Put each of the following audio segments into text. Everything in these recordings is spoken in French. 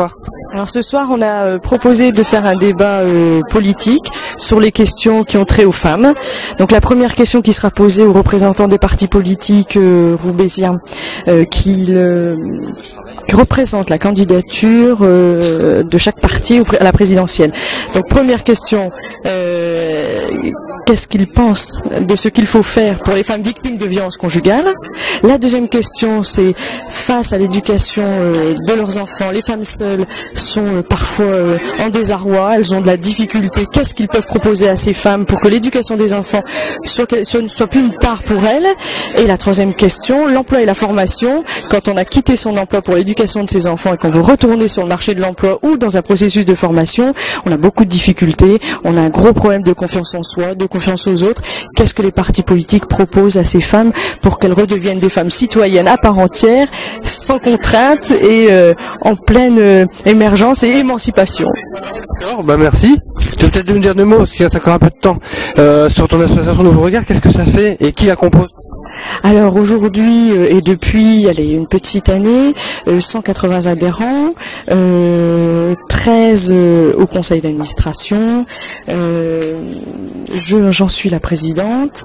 soir? Alors ce soir, on a proposé de faire un débat politique sur les questions qui ont trait aux femmes. Donc la première question qui sera posée aux représentants des partis politiques roubaisiens qui représentent la candidature de chaque parti à la présidentielle. Donc première question, qu'est-ce qu'ils pensent de ce qu'il faut faire pour les femmes victimes de violences conjugales? La deuxième question, c'est face à l'éducation de leurs enfants, les femmes seules sont parfois en désarroi, elles ont de la difficulté. Qu'est-ce qu'ils peuvent proposer à ces femmes pour que l'éducation des enfants ne soit plus une tare pour elles? Et la troisième question, l'emploi et la formation. Quand on a quitté son emploi pour l'éducation de ses enfants et qu'on veut retourner sur le marché de l'emploi ou dans un processus de formation, on a beaucoup de difficultés, on a un gros problème de confiance en soi, de confiance aux autres. Qu'est-ce que les partis politiques proposent à ces femmes pour qu'elles redeviennent des femmes citoyennes à part entière, sans contrainte et en pleine émergence et émancipation? D'accord, bah merci. Tu peux peut-être me dire deux mots, parce qu'il reste encore un peu de temps, sur ton association Nouveau Regard. Qu'est-ce que ça fait et qui la compose? Alors aujourd'hui et depuis une petite année, 180 adhérents, 13 au conseil d'administration, j'en suis la présidente.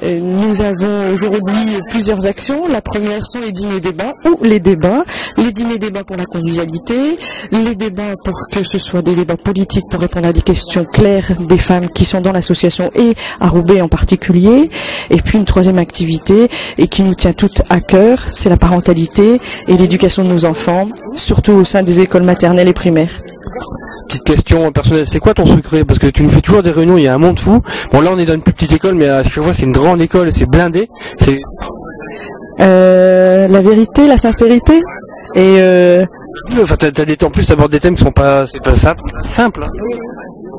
Nous avons aujourd'hui plusieurs actions. La première sont les dîners-débats ou les débats. Les dîners-débats pour la convivialité, les débats pour que ce soit des débats politiques pour répondre à des questions claires des femmes qui sont dans l'association et à Roubaix en particulier. Et puis une troisième activité et qui nous tient toutes à cœur, c'est la parentalité et l'éducation de nos enfants, surtout au sein des écoles maternelles et primaires. Petite question personnelle, c'est quoi ton secret? Parce que tu nous fais toujours des réunions, il y a un monde fou. Bon là on est dans une plus petite école, mais à chaque fois c'est une grande école et c'est blindé. La vérité, la sincérité et enfin en plus t'abordes des thèmes qui sont pas simples. Hein.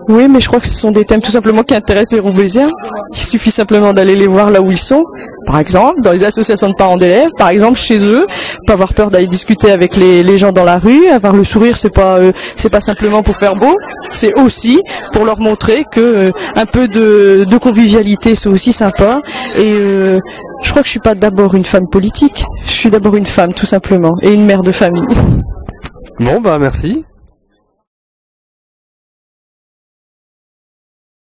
Oui, mais je crois que ce sont des thèmes tout simplement qui intéressent les Roubaisiens. Il suffit simplement d'aller les voir là où ils sont. Par exemple, dans les associations de parents d'élèves, par exemple chez eux, pas avoir peur d'aller discuter avec les gens dans la rue. Avoir le sourire, c'est pas simplement pour faire beau, c'est aussi pour leur montrer que un peu de convivialité, c'est aussi sympa. Et je crois que je suis pas d'abord une femme politique. Je suis d'abord une femme, tout simplement, et une mère de famille. Bon bah merci.